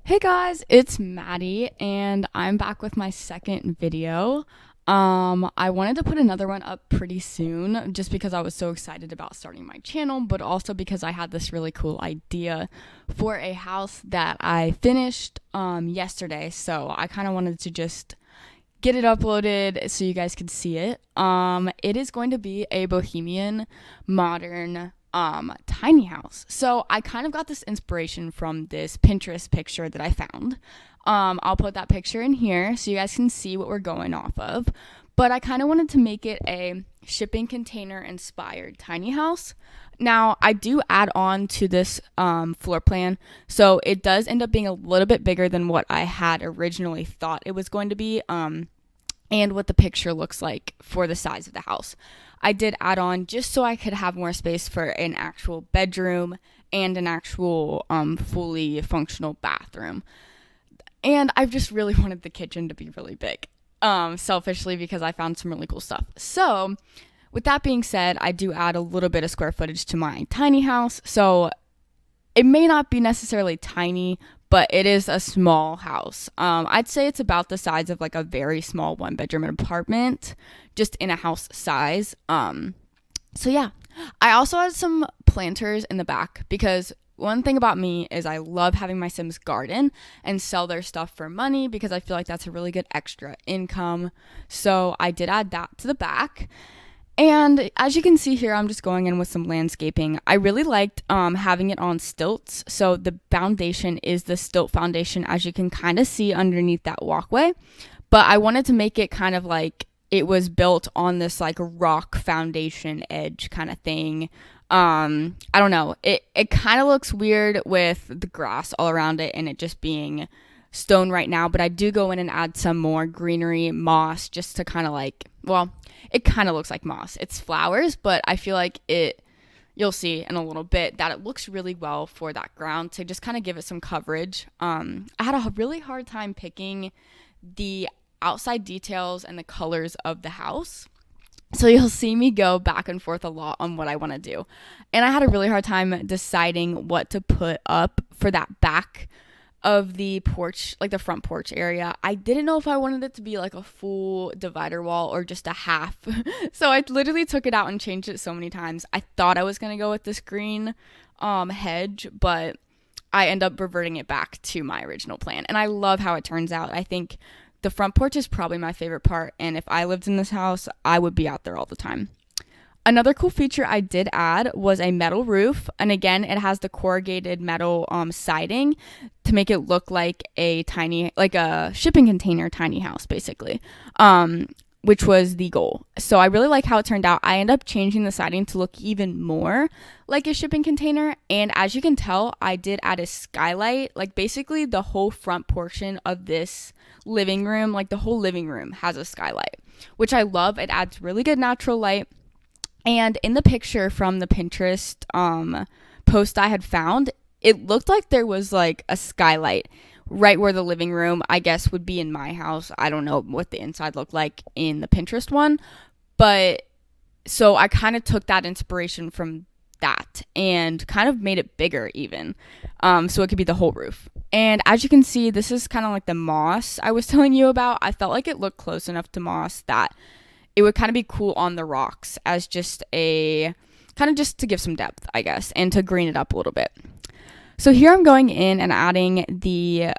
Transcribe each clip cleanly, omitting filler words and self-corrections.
Hey guys, it's Maddie and I'm back with my second video. I wanted to put another one up pretty soon just because I was so excited about starting my channel, but also because I had this really cool idea for a house that I finished yesterday. So I kind of wanted to just get it uploaded so you guys could see it. It is going to be a bohemian modern tiny house. So I kind of got this inspiration from this Pinterest picture that I found. I'll put that picture in here so you guys can see what we're going off of. But I kind of wanted to make it a shipping container inspired tiny house. Now, I do add on to this floor plan, so it does end up being a little bit bigger than what I had originally thought it was going to be. And what the picture looks like for the size of the house. I did add on just so I could have more space for an actual bedroom and an actual fully functional bathroom. And I've just really wanted the kitchen to be really big, selfishly because I found some really cool stuff. So, with that being said, I do add a little bit of square footage to my tiny house. So, it may not be necessarily tiny, but it is a small house. I'd say it's about the size of like a very small one bedroom apartment, just in a house size. So yeah, I also had some planters in the back because one thing about me is I love having my Sims garden and sell their stuff for money because I feel like that's a really good extra income. So I did add that to the back. And as you can see here, I'm just going in with some landscaping. I really liked having it on stilts. So the foundation is the stilt foundation, as you can kind of see underneath that walkway. But I wanted to make it kind of like it was built on this like rock foundation edge kind of thing. I don't know. It kind of looks weird with the grass all around it and it just being stone right now, but I do go in and add some more greenery, moss, just to kind of like, well, it kind of looks like moss. It's flowers, but I feel like you'll see in a little bit that it looks really well for that ground to just kind of give it some coverage. I had a really hard time picking the outside details and the colors of the house. So you'll see me go back and forth a lot on what I want to do. And I had a really hard time deciding what to put up for that back of the porch, like the front porch area. I didn't know if I wanted it to be like a full divider wall or just a half. So I literally took it out and changed it so many times. I thought I was going to go with this green hedge, but I end up reverting it back to my original plan. And I love how it turns out. I think the front porch is probably my favorite part. And if I lived in this house, I would be out there all the time. Another cool feature I did add was a metal roof. And again, it has the corrugated metal siding to make it look like a tiny, like a shipping container tiny house, basically, which was the goal. So I really like how it turned out. I ended up changing the siding to look even more like a shipping container. And as you can tell, I did add a skylight. Like basically the whole front portion of this living room, like the whole living room has a skylight, which I love. It adds really good natural light. And in the picture from the Pinterest post I had found, it looked like there was like a skylight right where the living room, I guess, would be in my house. I don't know what the inside looked like in the Pinterest one. But so I kind of took that inspiration from that and kind of made it bigger even. So it could be the whole roof. And as you can see, this is kind of like the moss I was telling you about. I felt like it looked close enough to moss that it would kind of be cool on the rocks as just a kind of just to give some depth, I guess, and to green it up a little bit. So here I'm going in and adding the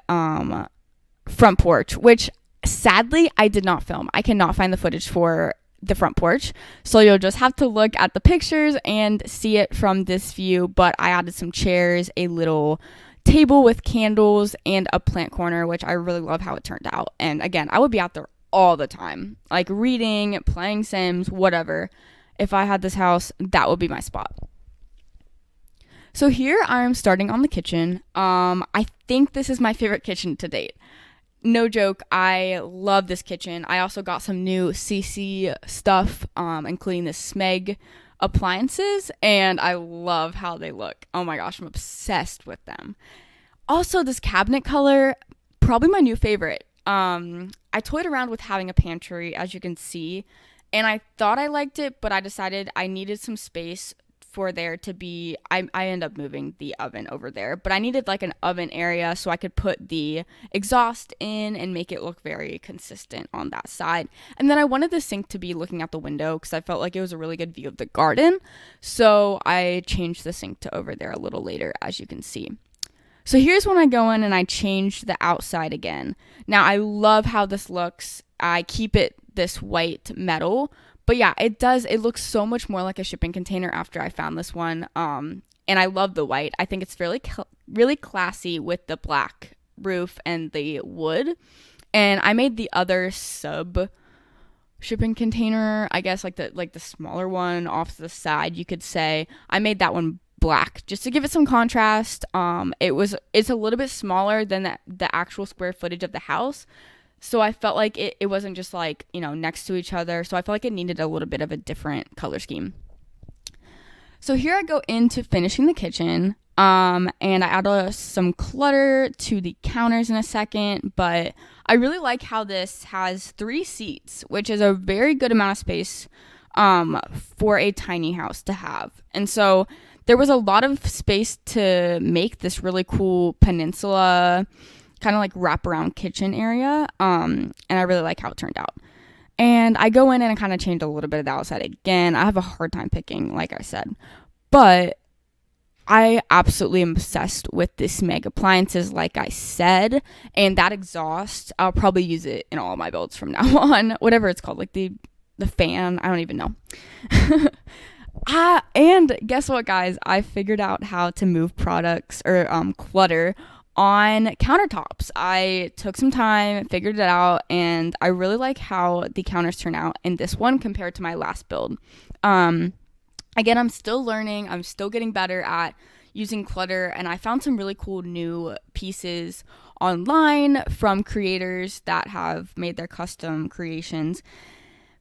front porch, which sadly I did not film. I cannot find the footage for the front porch. So you'll just have to look at the pictures and see it from this view. But I added some chairs, a little table with candles, and a plant corner, which I really love how it turned out. And again, I would be out there all the time, like reading, playing Sims, whatever. If I had this house, that would be my spot. So here I'm starting on the kitchen. I think this is my favorite kitchen to date. No joke, I love this kitchen. I also got some new CC stuff, including the Smeg appliances, and I love how they look. Oh my gosh, I'm obsessed with them. Also, this cabinet color, probably my new favorite. I toyed around with having a pantry, as you can see, and I thought I liked it, but I decided I needed some space for there to be, I end up moving the oven over there, but I needed like an oven area so I could put the exhaust in and make it look very consistent on that side. And then I wanted the sink to be looking out the window because I felt like it was a really good view of the garden. So I changed the sink to over there a little later, as you can see. So here's when I go in and I change the outside again. Now I love how this looks. I keep it this white metal, but yeah, it looks so much more like a shipping container after I found this one. And I love the white. I think it's really classy with the black roof and the wood. And I made the other sub shipping container, I guess like the smaller one off to the side, you could say. I made that one black just to give it some contrast. It's a little bit smaller than the actual square footage of the house, so I felt like it wasn't just like, you know, next to each other, so I felt like it needed a little bit of a different color scheme. So here I go into finishing the kitchen, and I add some clutter to the counters in a second, but I really like how this has 3 seats, which is a very good amount of space for a tiny house to have. And so there was a lot of space to make this really cool peninsula kind of like wraparound kitchen area. And I really like how it turned out. And I go in and I kind of change a little bit of the outside again. I have a hard time picking, like I said. But I absolutely am obsessed with this Meg appliances, like I said. And that exhaust, I'll probably use it in all of my builds from now on. Whatever it's called, like the fan. I don't even know. And guess what, guys? I figured out how to move products or clutter on countertops. I took some time, figured it out, and I really like how the counters turn out in this one compared to my last build. Again, I'm still learning. I'm still getting better at using clutter, and I found some really cool new pieces online from creators that have made their custom creations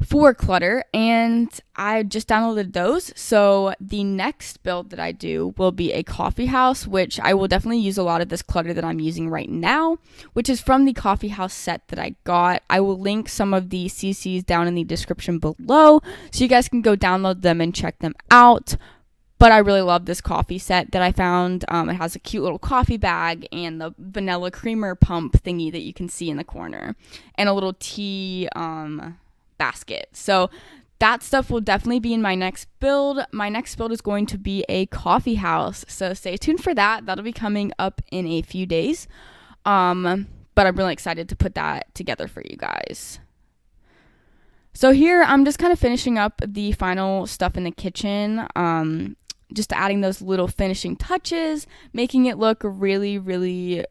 for clutter, and I just downloaded those. So the next build that I do will be a coffee house, which I will definitely use a lot of this clutter that I'm using right now, which is from the coffee house set that I got. I will link some of the CCs down in the description below so you guys can go download them and check them out. But I really love this coffee set that I found. It has a cute little coffee bag and the vanilla creamer pump thingy that you can see in the corner, and a little tea basket. So that stuff will definitely be in my next build. My next build is going to be a coffee house, so stay tuned for that. That'll be coming up in a few days. But I'm really excited to put that together for you guys. So here I'm just kind of finishing up the final stuff in the kitchen, just adding those little finishing touches, making it look really, really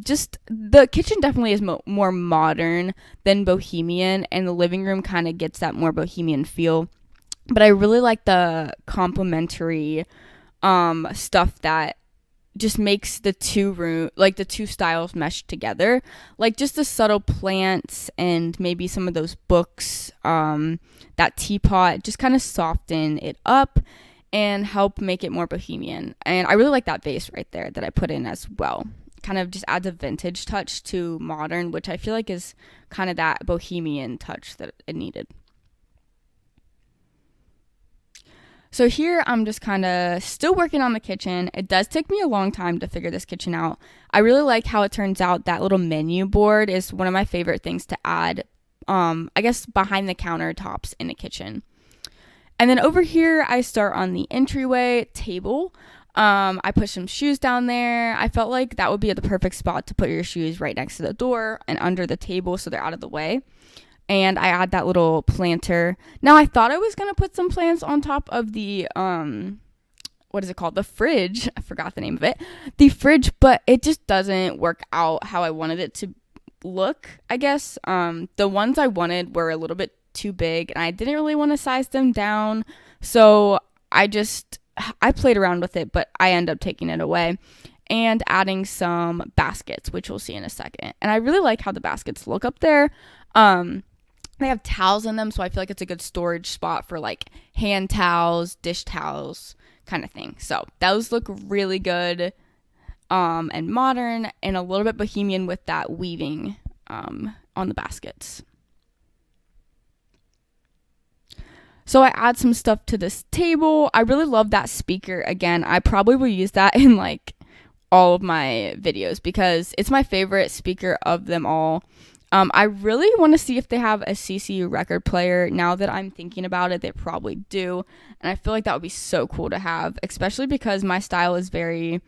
just, the kitchen definitely is more modern than bohemian, and the living room kind of gets that more bohemian feel. But I really like the complementary stuff that just makes the the two styles mesh together, like just the subtle plants and maybe some of those books, that teapot, just kind of soften it up and help make it more bohemian. And I really like that vase right there that I put in as well. Kind of just adds a vintage touch to modern, which I feel like is kind of that bohemian touch that it needed. So here I'm just kind of still working on the kitchen. It does take me a long time to figure this kitchen out. I really like how it turns out. That little menu board is one of my favorite things to add, I guess, behind the countertops in the kitchen. And then over here, I start on the entryway table. I put some shoes down there. I felt like that would be the perfect spot to put your shoes right next to the door and under the table so they're out of the way. And I add that little planter. Now, I thought I was going to put some plants on top of the, what is it called? The fridge. I forgot the name of it. The fridge, but it just doesn't work out how I wanted it to look, I guess. The ones I wanted were a little bit too big, and I didn't really want to size them down. So I played around with it, but I end up taking it away and adding some baskets, which we'll see in a second. And I really like how the baskets look up there. They have towels in them, so I feel like it's a good storage spot for like hand towels, dish towels, kind of thing. So those look really good, and modern, and a little bit bohemian with that weaving on the baskets. So I add some stuff to this table. I really love that speaker. Again, I probably will use that in like all of my videos because it's my favorite speaker of them all. I really want to see if they have a CCU record player. Now that I'm thinking about it, they probably do. And I feel like that would be so cool to have, especially because my style is very,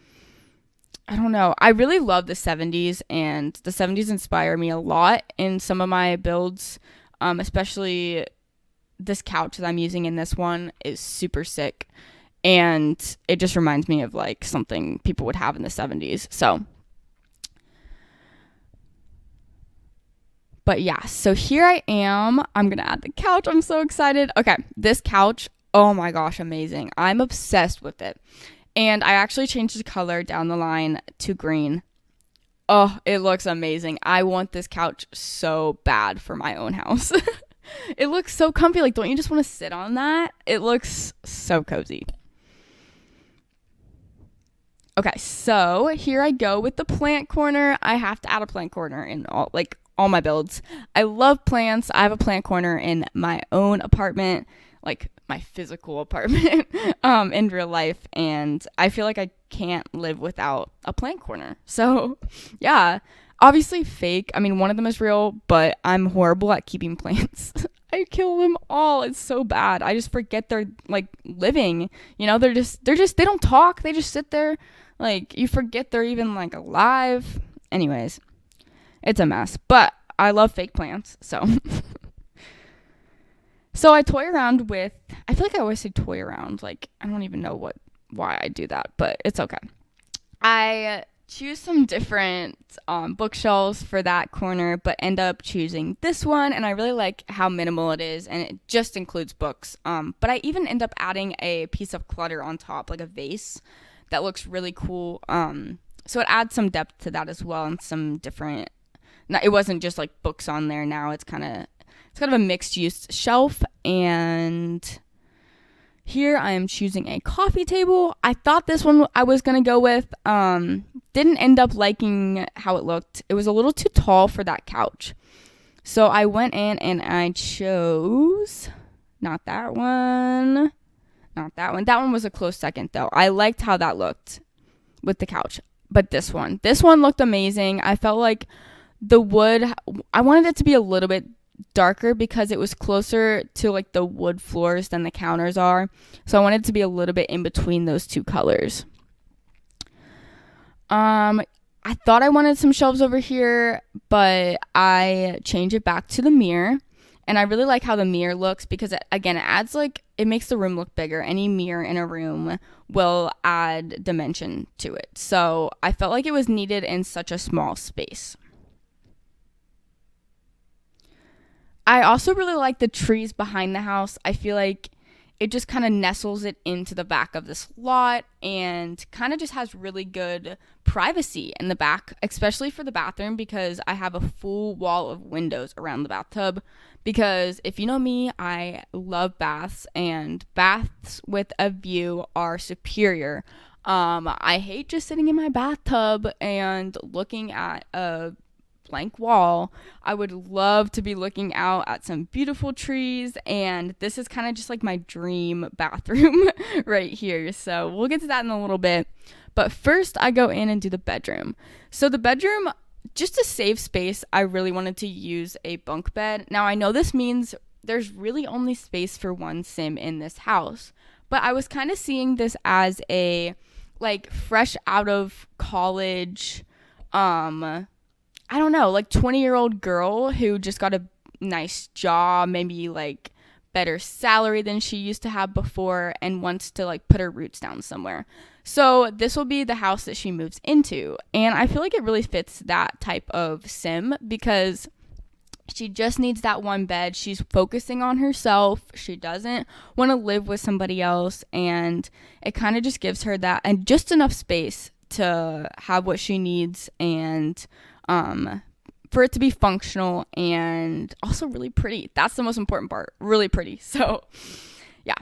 I don't know. I really love the 70s, and the 70s inspire me a lot in some of my builds, especially this couch that I'm using in this one is super sick. And it just reminds me of like something people would have in the 70s. So, but yeah, so here I am. I'm going to add the couch. I'm so excited. Okay, this couch, oh my gosh, amazing. I'm obsessed with it. And I actually changed the color down the line to green. Oh, it looks amazing. I want this couch so bad for my own house. It looks so comfy. Like, don't you just want to sit on that? It looks so cozy. Okay, so here I go with the plant corner. I have to add a plant corner in all my builds. I love plants. I have a plant corner in my own apartment, like my physical apartment, in real life, and I feel like I can't live without a plant corner. So, yeah, obviously fake. I mean, one of them is real, but I'm horrible at keeping plants. I kill them all. It's so bad. I just forget they're like living. You know, they're just they don't talk. They just sit there. Like, you forget they're even like alive. Anyways, it's a mess. But I love fake plants, so so I toy around with, I feel like I always say toy around. Like, I don't even know why I do that, but it's okay. I choose some different bookshelves for that corner, but end up choosing this one, and I really like how minimal it is, and it just includes books. But I even end up adding a piece of clutter on top, like a vase, that looks really cool. So it adds some depth to that as well, and some different. It wasn't just like books on there. Now it's kind of a mixed use shelf, and here I am choosing a coffee table. I thought this one I was going to go with. Didn't end up liking how it looked. It was a little too tall for that couch. So I went in and I chose not that one. Not that one. That one was a close second though. I liked how that looked with the couch. But this one looked amazing. I felt like the wood, I wanted it to be a little bit darker because it was closer to like the wood floors than the counters are. So I wanted it to be a little bit in between those two colors. I thought I wanted some shelves over here, but I changed it back to the mirror. And I really like how the mirror looks because it adds it makes the room look bigger. Any mirror in a room will add dimension to it. So I felt like it was needed in such a small space. I also really like the trees behind the house. I feel like it just kind of nestles it into the back of this lot and kind of just has really good privacy in the back, especially for the bathroom because I have a full wall of windows around the bathtub. Because if you know me, I love baths, and baths with a view are superior. I hate just sitting in my bathtub and looking at a blank wall. I would love to be looking out at some beautiful trees, and this is kind of just like my dream bathroom right here. So we'll get to that in a little bit. But first I go in and do the bedroom. So the bedroom, just to save space, I really wanted to use a bunk bed. Now I know this means there's really only space for one sim in this house, but I was kind of seeing this as a fresh out of college, I don't know, 20-year-old girl who just got a nice job, maybe better salary than she used to have before, and wants to put her roots down somewhere. So this will be the house that she moves into. And I feel like it really fits that type of sim because she just needs that one bed. She's focusing on herself. She doesn't want to live with somebody else. And it kind of just gives her that and just enough space to have what she needs and for it to be functional and also really pretty. That's the most important part. Really pretty. So, yeah.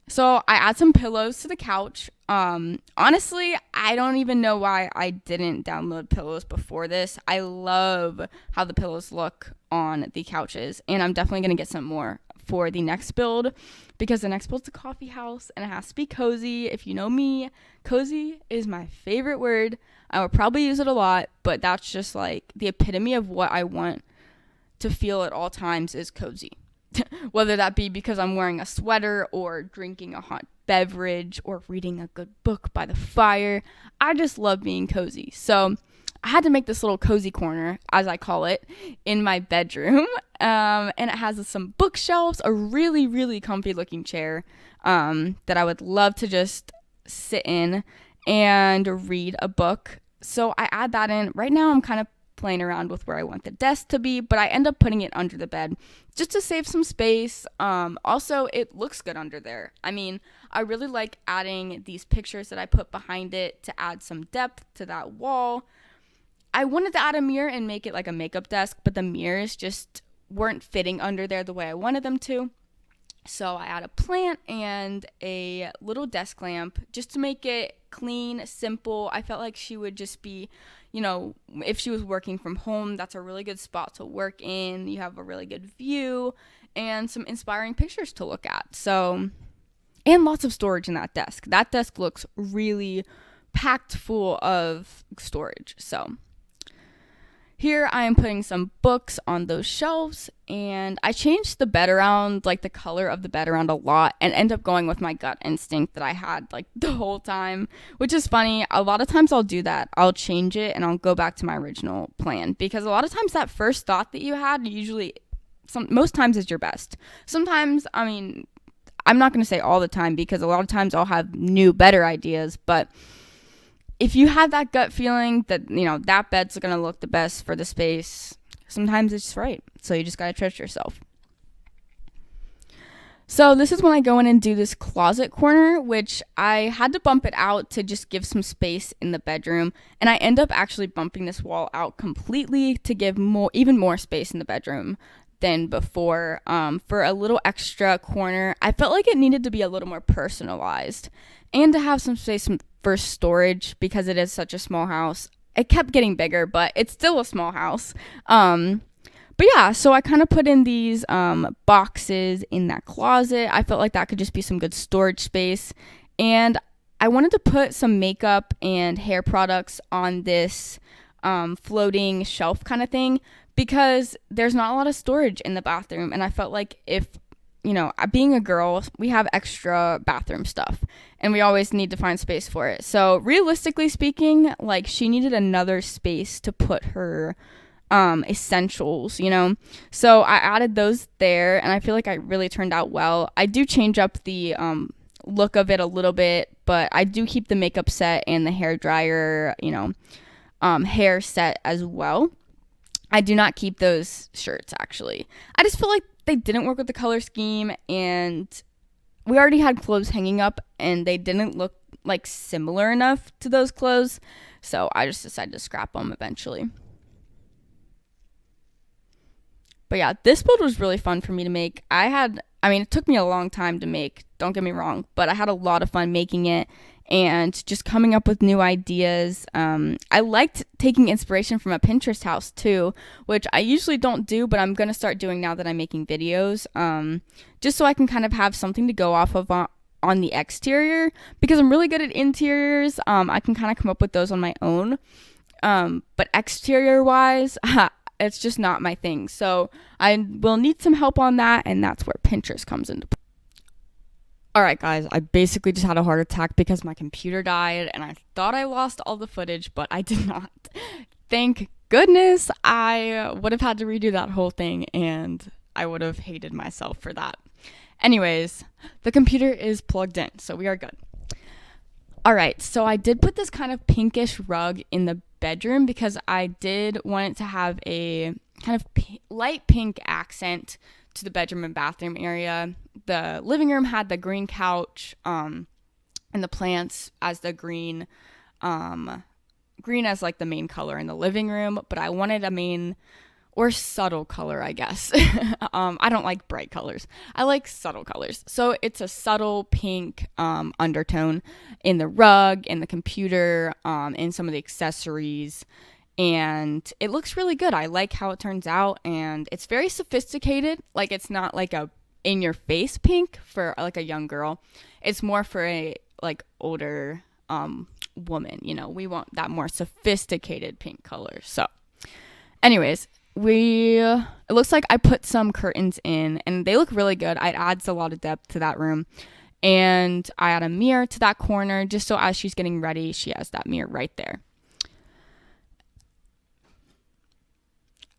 So I add some pillows to the couch. Honestly, I don't even know why I didn't download pillows before this. I love how the pillows look on the couches, and I'm definitely going to get some more for the next build, because the next build's a coffee house and it has to be cozy. If you know me, cozy is my favorite word. I would probably use it a lot, but that's just like the epitome of what I want to feel at all times is cozy. Whether that be because I'm wearing a sweater or drinking a hot beverage or reading a good book by the fire, I just love being cozy. So I had to make this little cozy corner, as I call it, in my bedroom. And it has some bookshelves, a really, really comfy looking chair that I would love to just sit in and read a book. So I add that in. Right now I'm kind of playing around with where I want the desk to be, but I end up putting it under the bed just to save some space. Also, it looks good under there. I mean, I really like adding these pictures that I put behind it to add some depth to that wall. I wanted to add a mirror and make it like a makeup desk, but the mirrors just weren't fitting under there the way I wanted them to. So I add a plant and a little desk lamp just to make it clean, simple. I felt like she would just be, if she was working from home, that's a really good spot to work in. You have a really good view and some inspiring pictures to look at. So, and lots of storage in that desk. That desk looks really packed full of storage. So here I am putting some books on those shelves, and I changed the bed around, like the color of the bed around a lot, and end up going with my gut instinct that I had like the whole time, which is funny. A lot of times I'll do that. I'll change it and I'll go back to my original plan, because a lot of times that first thought that you had most times is your best. Sometimes, I mean, I'm not going to say all the time, because a lot of times I'll have new, better ideas, but if you have that gut feeling that, that bed's going to look the best for the space, sometimes it's right. So you just got to trust yourself. So this is when I go in and do this closet corner, which I had to bump it out to just give some space in the bedroom. And I end up actually bumping this wall out completely to give even more space in the bedroom than before, for a little extra corner. I felt like it needed to be a little more personalized and to have some space for storage, because it is such a small house. It kept getting bigger, but it's still a small house. But yeah, so I kind of put in these boxes in that closet. I felt like that could just be some good storage space. And I wanted to put some makeup and hair products on this floating shelf kind of thing, because there's not a lot of storage in the bathroom. And I felt like if, being a girl, we have extra bathroom stuff and we always need to find space for it. So realistically speaking, like, she needed another space to put her essentials, So I added those there, and I feel like it really turned out well. I do change up the look of it a little bit, but I do keep the makeup set and the hair dryer, hair set as well. I do not keep those shirts, actually. I just feel like they didn't work with the color scheme, and we already had clothes hanging up and they didn't look like similar enough to those clothes, so I just decided to scrap them eventually. But yeah, this build was really fun for me to make. It took me a long time to make, don't get me wrong, but I had a lot of fun making it and just coming up with new ideas. I liked taking inspiration from a Pinterest house too, which I usually don't do, but I'm going to start doing now that I'm making videos, just so I can kind of have something to go off of on the exterior, because I'm really good at interiors. I can kind of come up with those on my own, but exterior wise, it's just not my thing. So I will need some help on that, and that's where Pinterest comes into play. Alright guys, I basically just had a heart attack because my computer died, and I thought I lost all the footage, but I did not. Thank goodness. I would have had to redo that whole thing, and I would have hated myself for that. Anyways, the computer is plugged in, so we are good. Alright, so I did put this kind of pinkish rug in the bedroom because I did want it to have a kind of light pink accent to the bedroom and bathroom area. The living room had the green couch and the plants as the green as like the main color in the living room, but I wanted a main or subtle color, I guess. I don't like bright colors. I like subtle colors. So it's a subtle pink undertone in the rug, in the computer, in some of the accessories. And it looks really good. I like how it turns out. And it's very sophisticated. Like, it's not like a in your face pink for like a young girl. It's more for a like older woman, you know. We want that more sophisticated pink color. So anyways, it looks like I put some curtains in and they look really good. It adds a lot of depth to that room. And I add a mirror to that corner just so as she's getting ready, she has that mirror right there.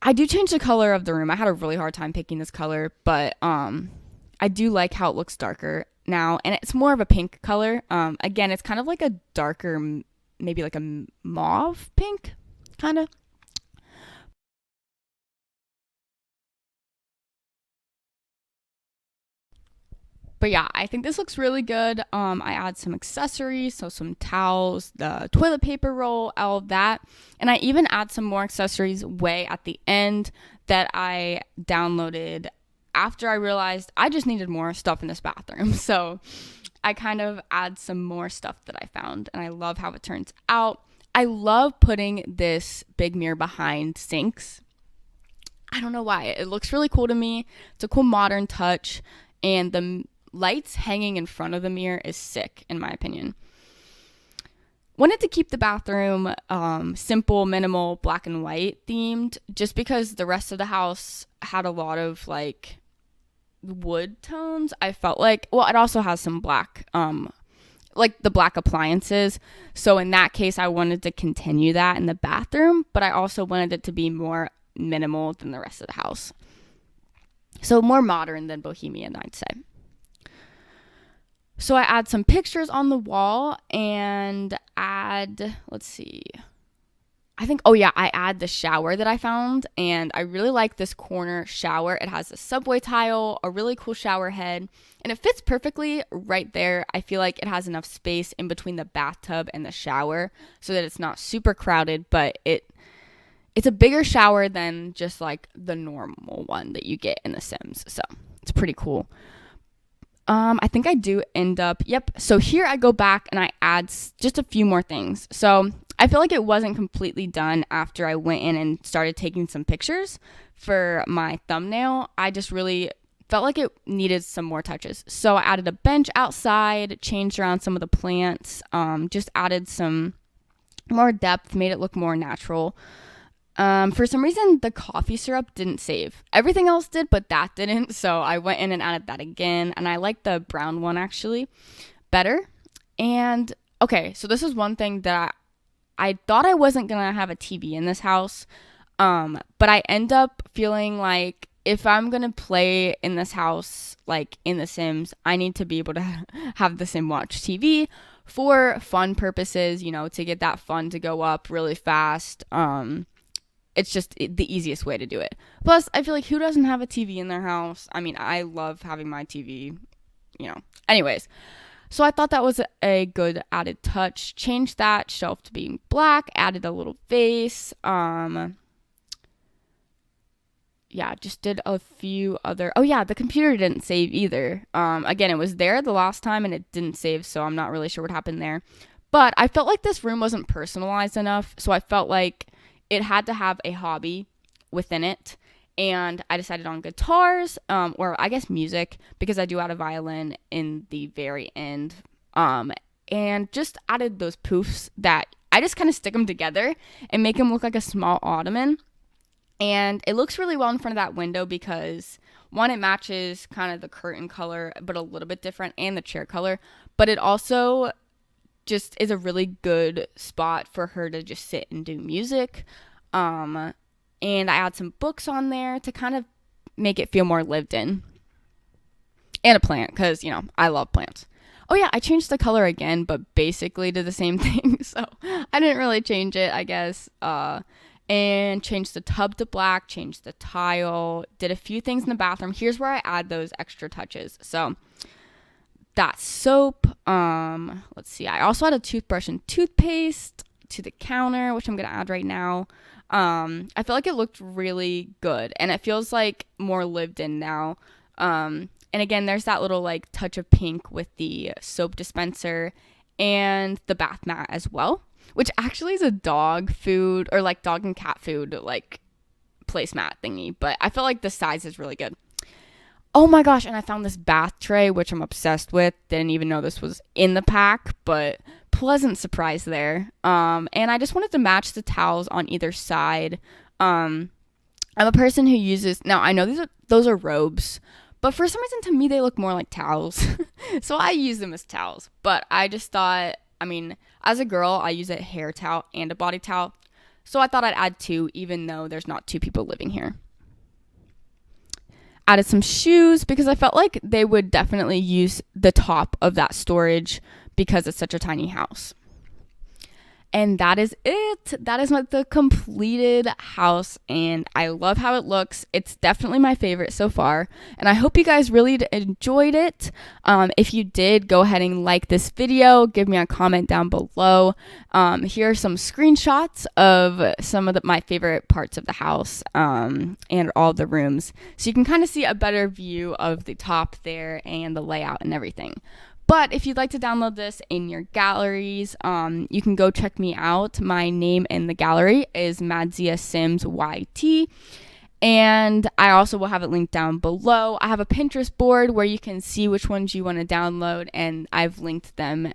I do change the color of the room. I had a really hard time picking this color, but I do like how it looks darker now, and it's more of a pink color. Again, it's kind of like a darker, maybe like a mauve pink, kind of. But yeah, I think this looks really good. I add some accessories, so some towels, the toilet paper roll, all of that. And I even add some more accessories way at the end that I downloaded after I realized I just needed more stuff in this bathroom. So I kind of add some more stuff that I found, and I love how it turns out. I love putting this big mirror behind sinks. I don't know why. It looks really cool to me. It's a cool modern touch, and the lights hanging in front of the mirror is sick, in my opinion. Wanted to keep the bathroom simple, minimal, black and white themed, just because the rest of the house had a lot of like wood tones. I felt like, well, it also has some black, like the black appliances. So in that case, I wanted to continue that in the bathroom, but I also wanted it to be more minimal than the rest of the house. So more modern than bohemian, I'd say. So I add some pictures on the wall and let's see. I add the shower that I found, and I really like this corner shower. It has a subway tile, a really cool shower head, and it fits perfectly right there. I feel like it has enough space in between the bathtub and the shower so that it's not super crowded, but it's a bigger shower than just like the normal one that you get in the Sims. So it's pretty cool. I think I do end up, yep. So here I go back and I add just a few more things. So I feel like it wasn't completely done after I went in and started taking some pictures for my thumbnail. I just really felt like it needed some more touches. So I added a bench outside, changed around some of the plants, just added some more depth, made it look more natural. For some reason, the coffee syrup didn't save. Everything else did, but that didn't. So I went in and added that again. And I like the brown one actually better. And okay, so this is one thing that I thought I wasn't going to have a TV in this house. But I end up feeling like if I'm going to play in this house, like in The Sims, I need to be able to have the Sim watch TV for fun purposes, you know, to get that fun to go up really fast. It's just the easiest way to do it. Plus, I feel like who doesn't have a TV in their house? I mean, I love having my TV, you know. Anyways, so I thought that was a good added touch. Changed that shelf to being black, added a little vase. Yeah, just did a few other. Oh yeah, the computer didn't save either. Again, it was there the last time and it didn't save, so I'm not really sure what happened there. But I felt like this room wasn't personalized enough, so I felt like it had to have a hobby within it. And I decided on guitars, or I guess music, because I do add a violin in the very end. And just added those poofs that I just kind of stick them together and make them look like a small ottoman. And it looks really well in front of that window because, one, it matches kind of the curtain color, but a little bit different, and the chair color. But it also just is a really good spot for her to just sit and do music. And I add some books on there to kind of make it feel more lived in. And a plant, because, you know, I love plants. Oh yeah, I changed the color again, but basically did the same thing. So I didn't really change it, I guess. And changed the tub to black, changed the tile, did a few things in the bathroom. Here's where I add those extra touches. So that soap. Let's see. I also had a toothbrush and toothpaste to the counter, which I'm going to add right now. I feel like it looked really good and it feels like more lived in now. And again, there's that little like touch of pink with the soap dispenser and the bath mat as well, which actually is a dog food or like dog and cat food like placemat thingy, but I feel like the size is really good. Oh my gosh, and I found this bath tray, which I'm obsessed with. Didn't even know this was in the pack, but pleasant surprise there. And I just wanted to match the towels on either side. Um, I'm a person who uses, now I know those are robes, but for some reason to me they look more like towels. So I use them as towels. But I just thought, I mean, as a girl, I use a hair towel and a body towel. So I thought I'd add two, even though there's not two people living here. Added some shoes because I felt like they would definitely use the top of that storage because it's such a tiny house. And that is it. That is the completed house, and I love how it looks. It's definitely my favorite so far, and I hope you guys really enjoyed it. If you did, go ahead and like this video. Give me a comment down below. Here are some screenshots of some of my favorite parts of the house and all the rooms, so you can kind of see a better view of the top there and the layout and everything. But if you'd like to download this in your galleries, you can go check me out. My name in the gallery is Madziasims YT. And I also will have it linked down below. I have a Pinterest board where you can see which ones you want to download, and I've linked them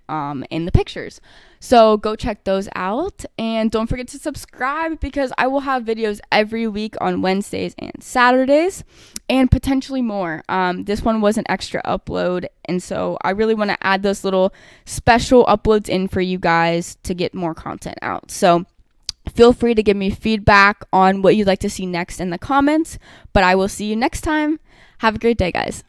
in the pictures. So go check those out, and don't forget to subscribe because I will have videos every week on Wednesdays and Saturdays, and potentially more. This one was an extra upload, and so I really want to add those little special uploads in for you guys to get more content out. So feel free to give me feedback on what you'd like to see next in the comments, but I will see you next time. Have a great day, guys.